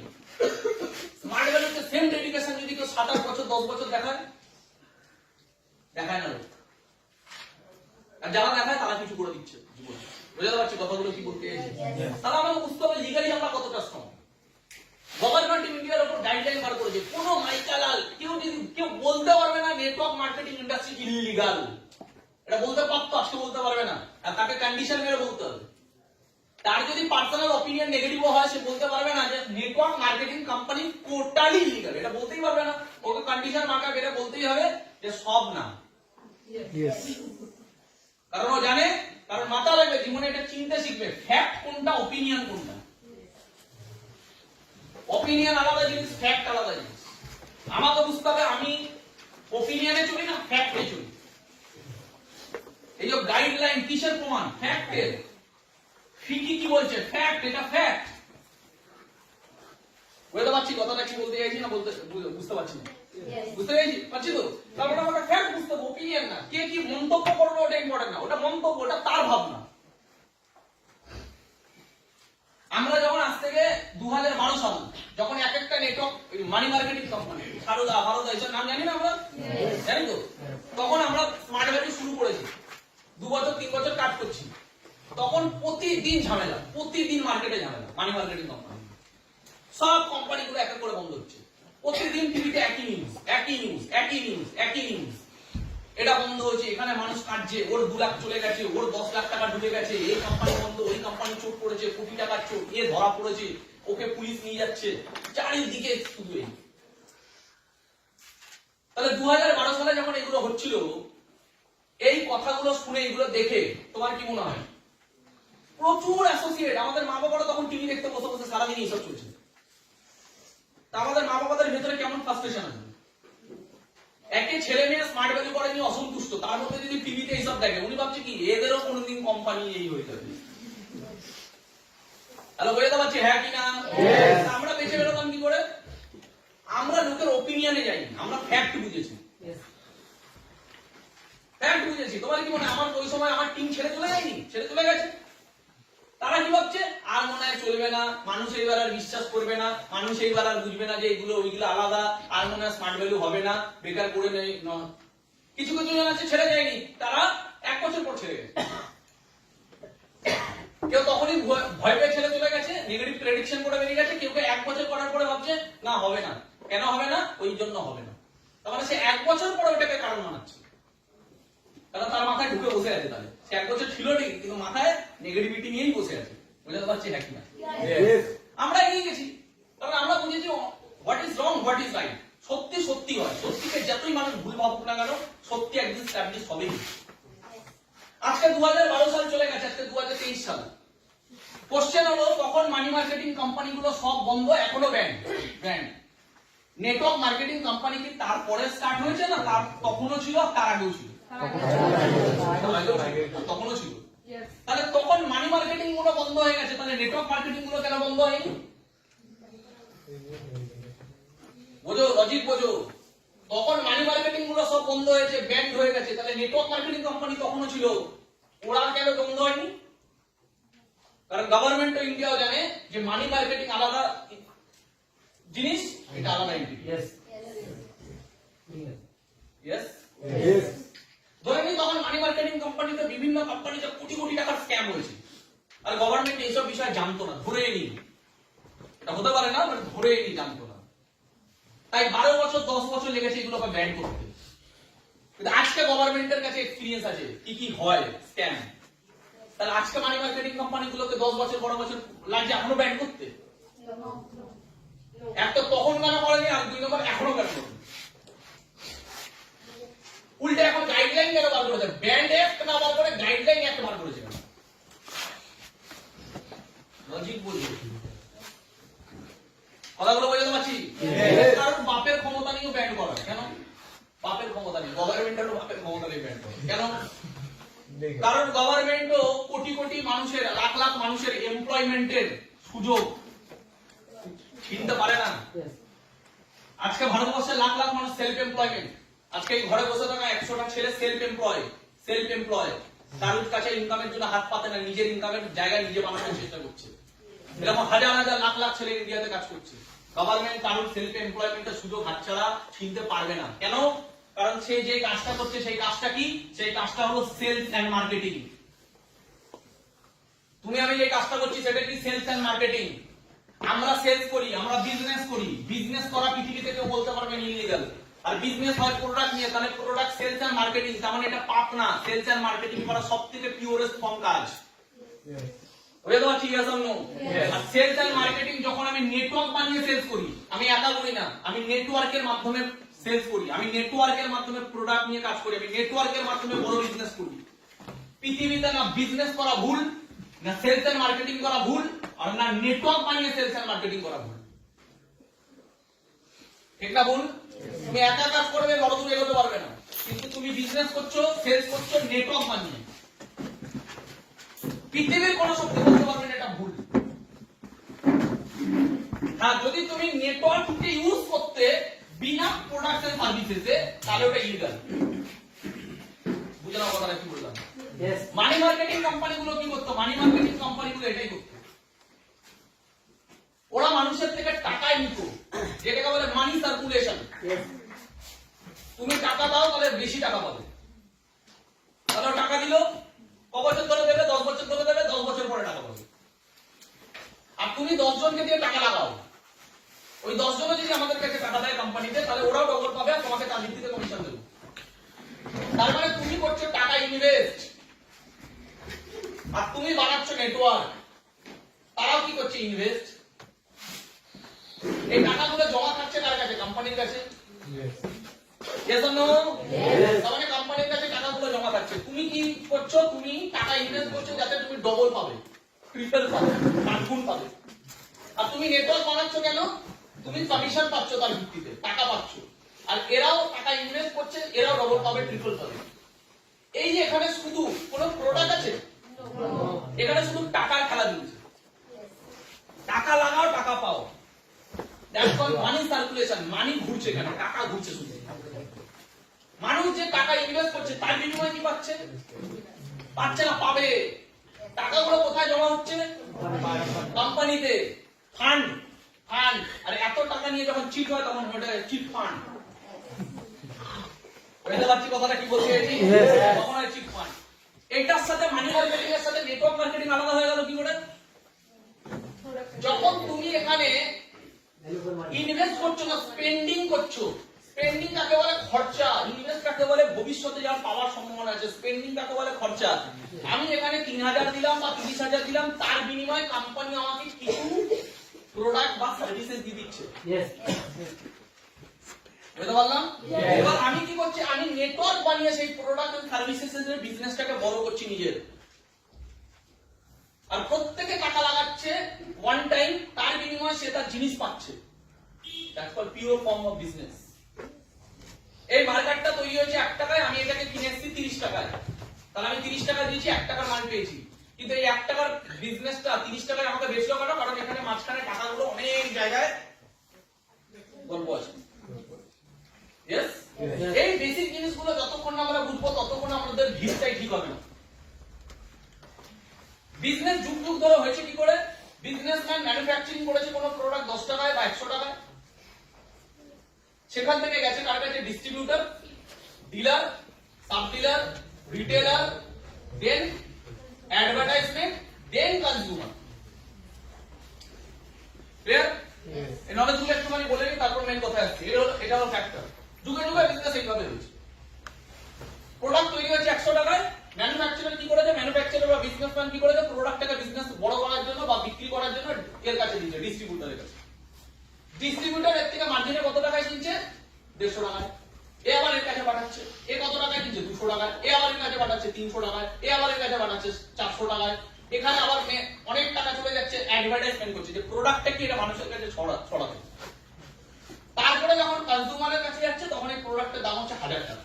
[SPEAKER 1] স্মার্ট ভ্যালুতে সেম ডেডিকেশন যদি কেউ 7-8 বছর 10 বছর দেখায় না, আর যারা দেখায় তারা কিছু করে দিচ্ছে জীবনে। বুঝতে পারছি কথাগুলো কি বলতে চাইছি? তাহলে আমাকে বুঝতে হবে লিগালি আমরা কতটা স্ট্রং। গভর্নমেন্ট ইন্ডিয়ার উপর গাইডলাইন বার করেছে, কোনো মাইকালাল কেউ বলতে পারবে না নেটওয়ার্ক মার্কেটিং ইন্ডাস্ট্রি ইলিগাল। এটা বলতে পারতো, আজকে বলতে পারবে না, আর তাকে কন্ডিশন মেরে বলতে হবে। তার যদি পার্সোনাল অপিনিয়ন নেগেটিভ হয়, সে বলতে পারবে না যে network marketing company totally illegal, এটা বলতেই পারবে না। ওকে কন্ডিশন মার্কা বেরে বলতেই হবে যে সব না। কারণ ও জানে, কারণ মাথা লাগবে, জীবনে এটা চিনতে শিখবে, ফ্যাক্ট কোনটা, অপিনিয়ন কোনটা। অপিনিয়ন আলাদা জিনিস, ফ্যাক্ট আলাদা জিনিস। আমাকে বুঝতে হবে আমি অপিনিয়নে চলি না, ফ্যাক্টে চলি। এই যে গাইডলাইন কিসের প্রমাণ? ফ্যাক্টের। ফিকি কি বলছে? ফ্যাক্ট, এটা ফ্যাক্ট। বুঝতে পারছি কথাটা কি বলতে চাইছি না? বুঝতে পারছি না। বুঝতে পেরেছি পাচ্ছি তো? তারপরে আমরা ফ্যাক্ট বুঝতে হবে, ওপিনিয়ন না। কে কি মন্তব্য করবে ওটা ইম্পর্টেন্ট না, ওটা মন্তব্য, ওটা তার ভাবনা। আমরা যখন আজ থেকে 2012 সাল যখন এক একটা network money marketing company Saradha Varda এইসব নাম জানি না আমরা, জানি তো, তখন আমরা স্মার্ট ভ্যালু শুরু করেছি, 2 বছর 3 বছর কাজ করছি। তখন প্রতিদিন ঝামেলা, প্রতিদিন মার্কেটে ঝামেলা, মানি মার্কেটিং কোম্পানি সব কোম্পানিগুলো এক এক করে বন্ধ হচ্ছে। প্রতিদিন টিভিতে একই নিউজ, একই নিউজ, একই নিউজ, একই নিউজ। এটা বন্ধ হয়েছে, এখানে মানুষ কাটছে, ওর 2 লাখ চলে গেছে, ওর 10 লাখ টাকা ঢুকে গেছে, এই কোম্পানি বন্ধ, ওই কোম্পানি চোট পড়েছে, কোটি টাকার চোট, এ ধরা পড়েছে, ওকে পুলিশ নিয়ে যাচ্ছে, চারিদিকে শুধু এই। তাহলে 2012 সালে যখন এগুলো হচ্ছিল, এই কথাগুলো শুনে, এগুলো দেখে তোমার কি মনে হয়? প্রচুর অ্যাসোসিয়েট, আমাদের মা বাবারা তখন টিভি দেখতে বসে বসে সারাদিন এইসব চলছে। তা আমাদের মা বাবাদের ভেতরে কেমন ফ্রাস্ট্রেশন আছে? একে ছেলে মেয়ে স্মার্ট ভ্যালু করে নিয়ে অসন্তুষ্ট, তার মধ্যে যদি টিভিতে এইসব দেখে, উনি ভাবছে কি এদেরও কোনোদিন কোম্পানি এই হয়ে যাবে। তাহলে বোঝাতে পারছি হ্যাঁ কি না? আমরা বেঁচে বেরোতাম কি করে? আমরা লোকের ওপিনিয়নে যাইনি, আমরা ফ্যাক্ট বুঝেছি। ফ্যাক্ট বুঝেছি। তোমার কি মনে হয় আমার ওই সময় আমার টিম ছেড়ে চলে যায়নি? ছেড়ে চলে গেছে। তারা কি ভাবছে? আর মনে হয় চলবে না, মানুষ এইবার আর বিশ্বাস করবে না, মানুষ এইবার আর বুঝবে না যে এইগুলো ওইগুলো আলাদা, আর মনে হয় স্মার্ট ভ্যালু হবে না, বেকার করে নেই। কিছু কিছু জন আছে ছেড়ে যায়নি, তারা 1 বছর পর ছেড়ে গেছে। কেউ তখনই ভয় পেয়ে ছেড়ে চলে গেছে, নেগেটিভ প্রেডিকশন করে বেরিয়ে গেছে। কেউ 1 বছর করার পরে ভাবছে না হবে না। কেন হবে না? ওই জন্য হবে না। তার মানে সে 1 বছর পরে ওটাকে কারণ মানাচ্ছে, কারণ তার মাথায় ঢুকে বসে আছে। তাহলে সে 1 বছর ছিল ঠিক, কিন্তু মাথায় নেগেটিভিটি নিয়েই বসে আছে। বুঝতে পারছি হ্যাঁ কিনা? আমরা এগিয়ে গেছি, কারণ আমরা বুঝেছি what is wrong, what is right. সত্যি সত্যি হয়, সত্যিকে যতই মানুষ ভুল ভাবুক না কেন, সত্যি একদিন স্ট্যাবলিশ হবেই। আজকে 2012 সাল চলে গেছে, আজকে 2023 সাল। কোশ্চেন হলো, তখন মানি মার্কেটিং কোম্পানিগুলো সব বন্ধ, এখনো ব্যান্ড। নেটওয়ার্ক মার্কেটিং কোম্পানি কি তারপরে স্টার্ট হয়েছে না তার তখনও ছিল, তার আগেও ছিল? তখনও ছিল। তাহলে তখন মানি মার্কেটিং গুলো বন্ধ হয়ে গেছে, তাহলে নেটওয়ার্ক মার্কেটিং গুলো কেন বন্ধ হয়নি? বোঝো, লজিক বোঝো। তখন মানি মার্কেটিং গুলো সব বন্ধ হয়েছে, ব্যান্ড হয়ে গেছে, তাহলে নেটওয়ার্ক মার্কেটিং কোম্পানি তখনও ছিল, ওরা কেন বন্ধ হয়নি? কারণ গভর্নমেন্ট অফ ইন্ডিয়াও জানে যে মানি মার্কেটিং আলাদা জিনিস, এটা আলাদা এন্টিটি। ধরে নিই তখন মানি মার্কেটিং কোম্পানিতে বিভিন্ন কোম্পানিতে কোটি কোটি টাকার স্ক্যাম হয়েছে, আর গভর্নমেন্ট এইসব বিষয় জানতো না, ধরে নি। এটা হতে পারে না, মানে ধরে নি, জানতো না। তাই 12 বছর 10 বছর লেগেছে এগুলোকে ব্যান করতে। কিন্তু আজকে গভর্নমেন্টের কাছে এক্সপেরিয়েন্স আছে কি কি হয় স্ক্যাম। তাহলে আজকে মানি মার্কেটিং কোম্পানিগুলোকে 10 বছর 12 বছর লাগছে এখনো ব্যান করতে? এক তো তখন কেন করেনি, আর 2 নম্বর এখনো কেন করেনি? উল্টে এখন গাইডলাইন কেন বার করেছে? ব্যান্ড অ্যাক্ট না বার করে গাইডলাইন অ্যাক্ট বার করেছে। লজিক বুঝবে, কথাগুলো বোঝাতে পারছি? কারণ বাপের ক্ষমতা নিয়ে ব্যান্ড করা। কেন বাপের ক্ষমতা নেই? গভর্নমেন্টেরও বাপের ক্ষমতা নেই ব্যান্ড করা। কেন? কারণ গভর্নমেন্টও কোটি কোটি মানুষের, লাখ লাখ মানুষের এমপ্লয়মেন্টের সুযোগ কিনতে পারে না। আজকে ভারতবর্ষে লাখ লাখ মানুষ সেলফ এমপ্লয়মেন্ট। আজকে ঘরে বসে থাকা 100টা ছেলে সেলফ এমপ্লয়, কারোর কাছে ইনকামের জন্য হাত পাতে না, নিজের ইনকামের জায়গা নিজে বানানোর চেষ্টা করছে। এরকম হাজার হাজার লাখ লাখ ছেলে ইন্ডিয়াতে কাজ করছে। গভর্নমেন্ট কারোর সেলফ এমপ্লয়মেন্টের সুযোগ হাতছাড়া ছিনতে পারবে না। কেন? কারণ সে যে কাজটা করছে সেই কাজটা কি? সেই কাজটা হলো সেলস এন্ড মার্কেটিং। তুমি আমি যে কাজটা করছি সেটা কি? Sales and marketing. আমরা সেলস করি, আমরা বিজনেস করি। বিজনেস করা পৃথিবীতে কেউ বলতে পারবে না ইলিগাল। আর বিজনেস হয় প্রোডাক্ট নিয়ে, তাহলে প্রোডাক্ট সেলস এন্ড মার্কেটিং, তার মানে এটা পাপ না। সেলস এন্ড মার্কেটিং করা সবথেকে পিওরেস্ট ফর্ম কাজ। বুঝতে পারছি? Yes or no? আর সেলস এন্ড মার্কেটিং যখন আমি নেটওয়ার্ক বানিয়ে সেলস করি, আমি একা করি না, আমি নেটওয়ার্কের মাধ্যমে সেলস করি, আমি নেটওয়ার্কের মাধ্যমে প্রোডাক্ট নিয়ে কাজ করি, আমি নেটওয়ার্কের মাধ্যমে বড় বিজনেস করি। পৃথিবীতে না বিজনেস করা ভুল, না সেলস এন্ড মার্কেটিং করা ভুল, আর না নেটওয়ার্ক বানিয়ে সেলস এন্ড মার্কেটিং করা ভুল। ঠিক না ভুল? তুমি একা কাজ করবে, বড় দূর এগোতে পারবে না। কিন্তু তুমি বিজনেস করছো, সেলস করছো নেটওয়ার্ক বানিয়ে, পৃথিবীর কোন শক্তি বলতে পারবে না এটা ভুল। হ্যাঁ, যদি তুমি নেটওয়ার্ককে ইউজ করতে বিনা প্রোডাক্ট এন্ড সার্ভিসেসে, তাহলে ওটা ইলিগাল। বুঝে নাও কথাটা কি বললাম। মানি মার্কেটিং কোম্পানিগুলো কি করতো? মানি মার্কেটিং কোম্পানিগুলো এটাই করতো, ওরা মানুষের থেকে টাকাই নিত, যেটাকে বলে মানি সার্কুলেশন। তুমি টাকা দাও তাহলে বেশি টাকা পাবে, তাহলে টাকা দিল, ক বছর ধরে দেবে? 10 বছর ধরে দেবে, 10 বছর পরে টাকা পাবে। আর তুমি 10 জনকে দিয়ে টাকা লাগাও, ওই 10 জনও যদি আমাদের কাছে টাকা দেয় কোম্পানিতে, তাহলে ওরাও ডবল পাবে আর তোমাকে তার ভিত্তিতে কমিশন দেবে। তার মানে তুমি করছো টাকা ইনভেস্ট, আর তুমি বানাচ্ছ নেটওয়ার্ক, তারাও কি করছে? ইনভেস্ট। এই টাকাগুলো জমা থাকছে কার কাছে? কোম্পানির কাছে। Yes or no? তার মানে কোম্পানির কাছে টাকাগুলো জমা থাকছে। তুমি কি করছো? তুমি টাকা ইনভেস্ট করছো যাতে তুমি ডবল পাবে, ট্রিপল পাবে, 8 গুণ পাবে। আর তুমি নেটওয়ার্ক বানাচ্ছ কেন? তুমি কমিশন পাচ্ছ তার ভিত্তিতে, টাকা পাচ্ছ। আর এরাও টাকা ইনভেস্ট করছে, এরাও ডবল পাবে, ট্রিপল পাবে। এই যে এখানে শুধু কোনো প্রোডাক্ট আছে? এখানে শুধু টাকার খেলা চলছে। টাকা লাগাও, টাকা পাও। That's called money circulation. Money ঘুরছে কেন? টাকা ঘুরছে শুধু। মানুষ যে টাকা ইনভেস্ট করছে তার বিনিময়ে কি পাচ্ছে? পাচ্ছে না, পাবে। টাকাগুলো কোথায় জমা হচ্ছে? কোম্পানিতে। Fund, fund. আর এত টাকা নিয়ে যখন চিট হয় তখন ওটা চিট ফান্ড। বুঝতে পারছি কথাটা কি বলতে চাইছি? তখন হয় চিট ফান্ড। এটার সাথে মানি মার্কেটিং এর সাথে নেটওয়ার্ক মার্কেটিং আলাদা হয়ে গেল কি করে? যখন তুমি এখানে ইনভেস্ট করছো না, স্পেন্ডিং করছো। স্পেন্ডিং কাকে বলে? খরচা। ইনভেস্ট কাকে বলে? ভবিষ্যতে যা পাওয়ার সম্ভাবনা আছে। স্পেন্ডিং কাকে বলে? খরচা। আমি এখানে 3000 দিলাম বা 30,000 দিলাম, তার বিনিময়ে কোম্পানি আমাকে কিছু প্রোডাক্ট বা সার্ভিসেস দিয়ে দিচ্ছে। বুঝতে পারলাম? এবার আমি কি করছি? আমি নেটওয়ার্ক বানিয়ে সেই প্রোডাক্ট এন্ড সার্ভিসেস এর বিজনেসটাকে বড় করছি নিজের। আর প্রত্যেকে টাকা লাগাচ্ছে ওয়ান টাইম, তার বিনিময়ে সে তার জিনিস পাচ্ছে। That's called pure form of business. এই মার্কেটটা তৈরি হয়েছে 1 টাকায়, আমি এটাকে কিনেছি 30 টাকায়। তাহলে আমি 30 টাকা দিয়েছি, 1 টাকার মাল পেয়েছি। কিন্তু এই 1 টাকার বিজনেসটা 30 টাকায় আমাকে বেচলো কেন? কারণ এখানে মাঝখানে টাকাগুলো অনেক জায়গায় গল্প আছে। ইয়েস, এই বেসিক জিনিসগুলো যতক্ষণ না আমরা বুঝবো ততক্ষণ আমাদের ভিতটাই ঠিক হবে না। বিজনেস যুগ যুগ ধরে হয়েছে কি করে? বিজনেসম্যান ম্যানুফ্যাকচারিং করেছে কোনো প্রোডাক্ট 10 টাকায় বা 100 টাকায়, সেখান থেকে গেছে কার কাছে? Distributor, dealer, sub dealer, retailer, then advertisement, then consumer. Clear? এই নলেজগুলো একটুখানি বলে নিই, তারপর মেইন কথা আসছে। এটা হলো ফ্যাক্টর। যুগে যুগে বিজনেস এইভাবে হয়েছে। প্রোডাক্ট তৈরি হয়েছে 100 টাকায়, ম্যানুফ্যাকচারার কি করেছে? ম্যানুফ্যাকচারার বা বিজনেসম্যান কি করেছে? প্রোডাক্টটাকে বিজনেস বড় করার জন্য বা বিক্রি করার জন্য এর কাছে দিয়েছে, ডিস্ট্রিবিউটরের কাছে। ডিস্ট্রিবিউটর এর থেকে মার্জিনে কত টাকায় কিনছে? 150 টাকায়। এ আবার এর কাছে পাঠাচ্ছে। এ কত টাকায় কিনছে? 200 টাকায়। এ আবার এর কাছে পাঠাচ্ছে 300 টাকায়। এ আবার এর কাছে পাঠাচ্ছে 400 টাকায়। এখানে আবার অনেক টাকা চলে যাচ্ছে অ্যাডভার্টাইজমেন্ট করছে, যে প্রোডাক্টটা কি এটা মানুষের কাছে ছড়াতে। তারপরে যখন কনজিউমারের কাছে যাচ্ছে তখন এই প্রোডাক্টের দাম হচ্ছে 1000 টাকা।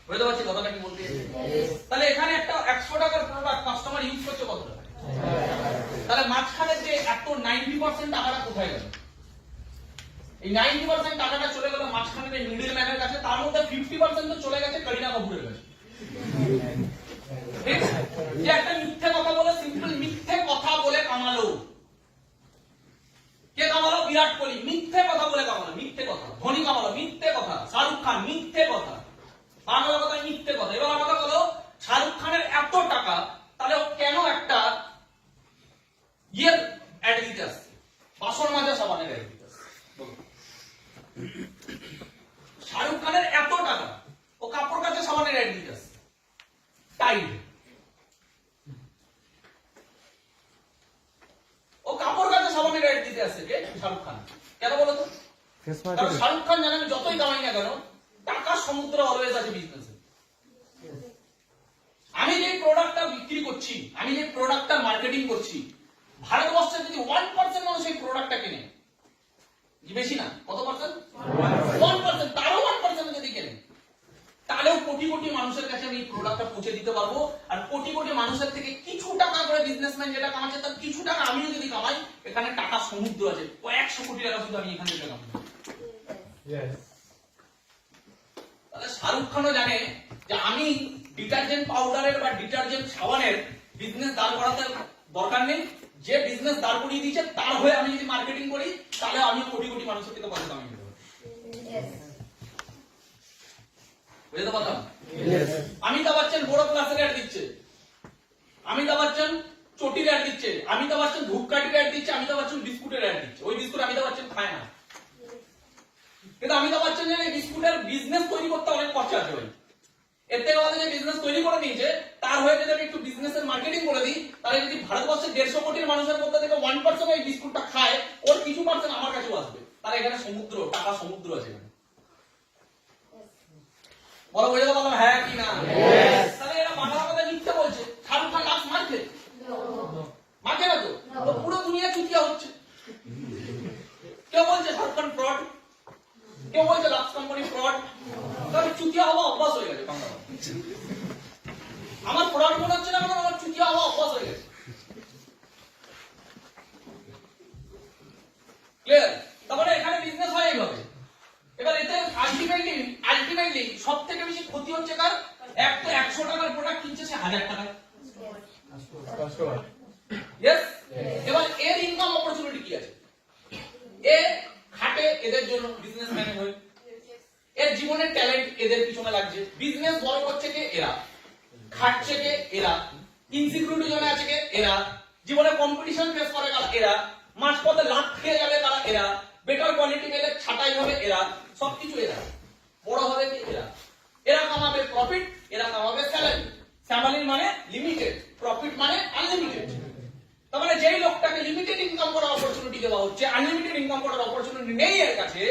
[SPEAKER 1] বুঝতে পারছি কথাটা কি বলতে? তাহলে এখানে একটা 100 টাকার প্রোডাক্ট কাস্টমার ইউজ করছে কত টাকা? তাহলে মাঝখানে যে এত 90% টাকাটা কোথায় গেল? এই 90% টাকাটা চলে গেল মাঝখানে যে মিডল ম্যানের কাছে, তার মধ্যে 50% তো চলে গেছে করিনা কাপুরের কাছে। ঠিক? যে একটা মিথ্যে কথা বলে, সিম্পল মিথ্যে কথা বলে কামালো। কে কামালো? বিরাট কোহলি। মিথ্যে কথা বলে কামালো, মিথ্যে কথা। ধোনি কামালো, মিথ্যে কথা। শাহরুখ খান, মিথ্যে কথা। বাংলা কথায় মিথ্যে কথা। এবার আমাকে বলো, শাহরুখ খানের এত টাকা, তাহলে ও কেন একটা ইয়ের অ্যাড দিতে আসছে? বাসন মাজা সাবানের অ্যাড দিতে আসছে। শাহরুখ খানের এত টাকা, ও কাপড় কাচা সাবানের অ্যাড দিতে আসছে। টাইড। ও কাপড় কাচা সাবানের অ্যাড দিতে আসছে কে? শাহরুখ খান। কেন বলো তো? কারণ শাহরুখ খান জানে আমি যতই কামাই না কেন, টাকার সমুদ্র অলওয়েজ আছে বিজনেসে। আমি যে প্রোডাক্টটা বিক্রি করছি, আমি যে প্রোডাক্টটা মার্কেটিং করছি, ভারতবর্ষে যদি 1% মানুষ এই প্রোডাক্টটা কেনে, বেশি না, কত পার্সেন্ট? 1%। তারও 1% যদি কেনে, তাহলেও কোটি কোটি মানুষের কাছে আমি এই প্রোডাক্টটা পৌঁছে দিতে পারবো। আর কোটি কোটি মানুষের থেকে কিছু টাকা করে বিজনেসম্যান যেটা কামাচ্ছে, তার কিছু টাকা আমিও যদি কামাই, এখানে টাকা সমুদ্র আছে। 100 কোটি টাকা শুধু আমি এখান থেকে কামাই। তাহলে শাহরুখ খানও জানে যে আমি ডিটারজেন্ট পাউডারের বা ডিটারজেন্ট সাবানের বিজনেস দাঁড় করাতে দরকার নেই, যে বিজনেস দাঁড় করিয়ে দিয়েছে তার হয়ে আমি যদি মার্কেটিং করি তাহলে আমি কোটি কোটি মানুষের থেকে পয়সা কামিয়ে নিতে পারবো। বুঝতে পারলাম? অমিতাভ বচ্চন বড় ক্লাসের অ্যাড দিচ্ছে, অমিতাভ বচ্চন চটির অ্যাড দিচ্ছে, অমিতাভ বচ্চন ধূপকাঠির অ্যাড দিচ্ছে, অমিতাভ বচ্চন বিস্কুটের অ্যাড দিচ্ছে। ওই বিস্কুট অমিতাভ বচ্চন খায় না, কিন্তু অমিতাভ বচ্চন জানে বিস্কুটের বিজনেস তৈরি করতে অনেক খরচা আছে ভাই। এর থেকে আমাদের যে বিজনেস তৈরি করে নিয়েছে তার হয়ে যদি আমি একটু বিজনেসের মার্কেটিং করে দিই, তাহলে যদি ভারতবর্ষের 150 কোটির মানুষের মধ্যে থেকে 1% এই বিস্কুটটা খায়, ওর কিছু পার্সেন্ট আমার কাছেও আসবে। তার এখানে সমুদ্র, টাকা সমুদ্র আছে এখানে। বলো বুঝে বললাম হ্যাঁ কি না? তাহলে এরা বাংলা কথা মিথ্যে বলছে। শাহরুখ খান লাক্স মারছে, মারছে না তো পুরো দুনিয়া চুতিয়া হচ্ছে। কেউ বলছে শাহরুখ খান ফ্রড, কেউ বলছে লাক্স কোম্পানি ফ্রড। তবে চুতিয়া হওয়া অভ্যাস হয়ে গেছে বাংলা। আমার ফ্রড মনে হচ্ছে না, আমার চুতিয়া হওয়া অভ্যাস হয়ে গেছে। ক্লিয়ার? তারপরে এখানে বিজনেস হয় এইভাবে। এবার এতে আলটিমেটলি সব থেকে বেশি ক্ষতি হচ্ছে কার? এক তো 100 টাকার প্রোডাক্ট কিনছে সে 1000 টাকায়। ইয়েস। এবার এর ইনকাম অপরচুনিটি কি আছে? এ খাটে এদের জন্য বিজনেসম্যান হয়ে, এর জীবনের ট্যালেন্ট এদের পিছনে লাগছে, বিজনেস বড় করছে কে? এরা। খাটছে কে? এরা। ইনসিকিউরিটি জোনে আছে কে? এরা। জীবনে কম্পিটিশন ফেস করে কারা? এরা। মাঝপথে লাভ খেয়ে যাবে কারা? এরা। বেটার কোয়ালিটি পেলে ছাঁটাই হবে এরা। সবকিছু এরা। বড় হবে কি? এরা। এরা কামাবে প্রফিট, এরা কামাবে স্যালারি। স্যালারি মানে লিমিটেড, প্রফিট মানে আনলিমিটেড। তার মানে যেই লোকটাকে লিমিটেড ইনকাম করার অপরচুনিটি দেওয়া হচ্ছে, আনলিমিটেড ইনকাম করার অপরচুনিটি নেই এর কাছে,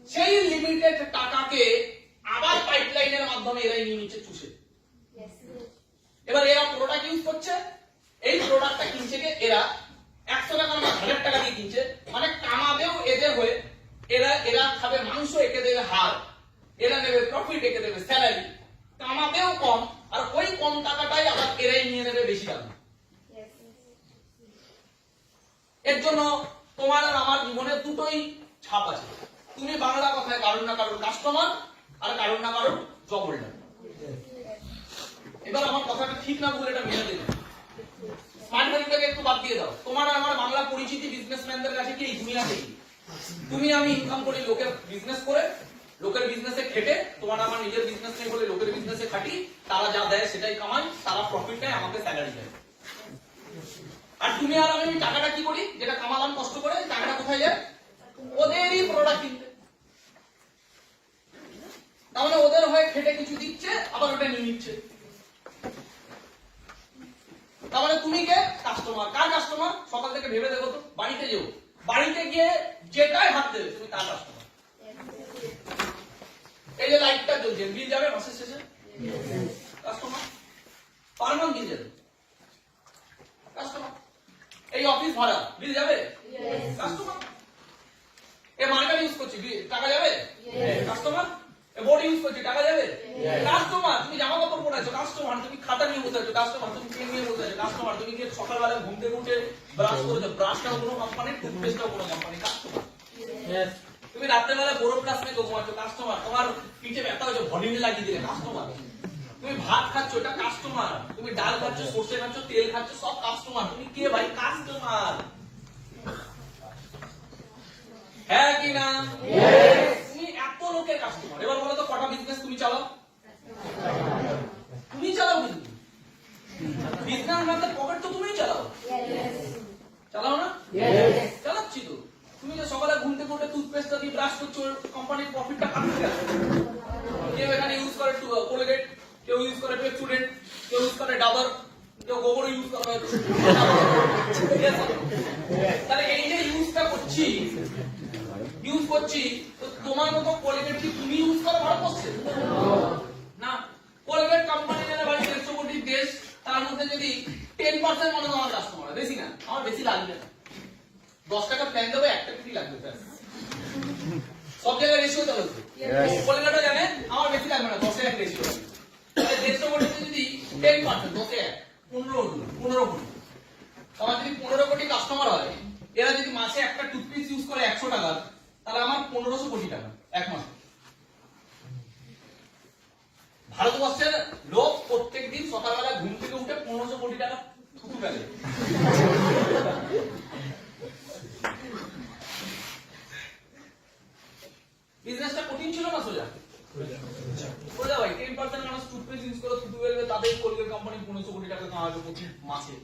[SPEAKER 1] সেই লিমিটেড টাকাকে আবার পাইপলাইনের মাধ্যমে এরাই নিয়ে নিচ্ছে চুষে। এবার এরা প্রোডাক্ট ইউজ করছে, এই প্রোডাক্টটা কিনছে কে? এরা। 100 টাকা না 1000 টাকা দিয়ে কিনছে, মানে কামাবেও এদের হয়ে। এরা খাবে মাংস, একে দেবে হাড়, এরা নেবে প্রফিট, একে দেবে স্যালারি। কামাবেও কম, আর ওই কম টাকাটাই আবার এরাই নিয়ে নেবে বেশি দাম। এর জন্য তোমার আর আমার জীবনে দুটোই ছাপ আছে। তুমি বাংলা কথায় কারণ না কারণ কাস্টমার, আর কারণ না কারণ জব হোল্ডার। এবার আমার কথাটা ঠিক না ভুল এটা মেনে দেবে। স্মার্ট ভ্যালুটাকে একটু বাদ দিয়ে দাও। তোমার আমার বাংলা পরিচিতি বিজনেসম্যানদের কাছে কি এই দুনিয়াতে? তুমি আমি ইনকাম করি লোকের বিজনেস করে, লোকের বিজনেসে খেটে। তোমার আমার নিজের বিজনেস নেই বলে লোকের বিজনেসে খাটি, তারা যা দেয় সেটাই কামাই, তারা প্রফিট নেয়, আমাকে স্যালারি দেয়। আর তুমি আর আমি টাকাটা কি করি? যেটা কামালাম কষ্ট করে, টাকাটা কোথায় যায়? ওদেরই প্রোডাক্ট কিনতে। তাহলে ওদের হয়ে খেটে কিছু দিচ্ছে, আবার ওটা নিয়ে নিচ্ছে। তাহলে তুমি কে? কাস্টমার। কার কাস্টমার? সকাল থেকে ভেবে দেখো তো, বাড়িতে যেও, বাড়িতে গিয়ে যেটাই হাত দেবে তুমি তার কাস্টমার। এই যে লাইটটা জ্বলছে, বিল যাবে মাসের শেষে? কাস্টমার। পার মান্থ বিল যাবে, কাস্টমার। এই অফিস ভাড়া বিল যাবে? কাস্টমার। এই মার্কার ইউজ করছি, টাকা যাবে? কাস্টমার। বোর্ড ইউজ করছি, টাকা যাবে? কাস্টমার। তুমি জামা কাপড় পরে আছো, কাস্টমার। তুমি খাতা নিয়ে বসে আছো, কাস্টমার। তুমি পেন নিয়ে বসে আছো, কাস্টমার। তুমি কি সকালবেলা ঘুম থেকে উঠে ব্রাশ করেছো, ব্রাশটাও কোনো কোম্পানি, টুথপেস্টটাও কোনো কোম্পানি, কাস্টমার। তুমি রাত্রেবেলা বড় প্লাস নিয়ে ঘুমাচ্ছো, কাস্টমার। তোমার পিঠে ব্যথা হয়েছে, ভলিনি লাগিয়ে দিলে, কাস্টমার। তুমি ভাত খাচ্ছ, এটা কাস্টমার। তুমি ডাল খাচ্ছ, সর্ষে খাচ্ছ, তেল খাচ্ছ, সব কাস্টমার। তুমি কে ভাই? কাস্টমার। হ্যাঁ কি না? তুমি এত লোকের কাস্টমার। এবার বলো তো কটা বিজনেস তুমি চালাও? তুমি চালাও, কিন্তু বিজনেস আমাদের পকেট তো তুমিই চালাও। চালাও না? চালাচ্ছি তো। তুমি যে সকালে ঘুম থেকে উঠে টুথপেস্টটা দিয়ে ব্রাশ করছো, কোম্পানির প্রফিটটা কাটতে গেছে। কেউ এখানে ইউজ করে কোলগেট, কেউ ইউজ করে পেপসুডেন্ট, কেউ ইউজ করে ডাবর, কেউ গোবর ইউজ করে। তাহলে এই যে ইউজটা করছি, তো তোমার মতো কোলগেট কি তুমি ইউজ করো ভারতবর্ষে? না। কোলগেট কোম্পানি যারা বাড়ি 150 কোটির দেশ, তার মধ্যে যদি 10% মানুষ আমার কাস্টমার, বেশি না, আমার বেশি লাগবে না। 10 টাকা প্ল্যান দেবো, একটা ফ্রি লাগবে। সব জায়গায় রেশিও চলছে। কোলগেটও জানে আমার বেশি লাগবে না, 10 এর রেশিও। তাহলে 150 কোটিতে যদি 10%, 10 এর 15 কোটি। আমার যদি 15 কোটি কাস্টমার হয়, এরা যদি মাসে একটা টুথপেস্ট ইউজ করে 100 টাকা, তাহলে আমার 1500 কোটি টাকা এক মাস। ভারতবর্ষের লোক প্রত্যেকদিন সকালবেলা ঘুম থেকে উঠে 1500 কোটি টাকা থুতু ফেলে। বিজনেসটা কঠিন ছিল না সোজা? সোজা ভাই। 10% মানুষ টুথপেস্ট ইউজ করে থুতু ফেলবে, তাদের কোলগেট কোম্পানি 1500 কোটি টাকা কামাবে প্রতি মাসে।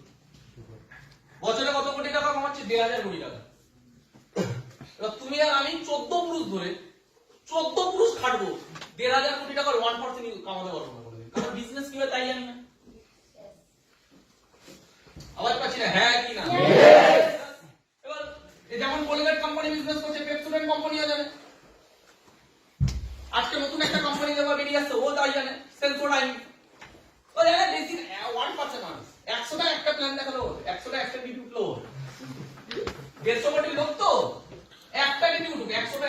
[SPEAKER 1] বছরে কত কোটি টাকা কামাচ্ছে? 1000 কোটি টাকা। এবার তুমি আর আমি 14 পুরুষ ধরে 14 পুরুষ খাটবো, 1500 কোটি টাকার 1% কামাতে পারবো না কোনোদিন। কারণ বিজনেস কি হয় তাই জানি না। আবার পাচ্ছি না, হ্যাঁ কি না? এবার যেমন কোলগেট কোম্পানি বিজনেস করছে, পেপসোডেন্ট কোম্পানিও জানে। আজকে নতুন একটা কোম্পানি দেওয়া বেরিয়ে আসছে, ও তাই জানে। সেলফোডাইন ও জানে বেশি 1% মানুষ। 100টা একটা প্ল্যান দেখালো, 100টা একটা ডিপি উঠলো। 150 কোটি লোক তো একটা ডিপি উঠুক, 100টা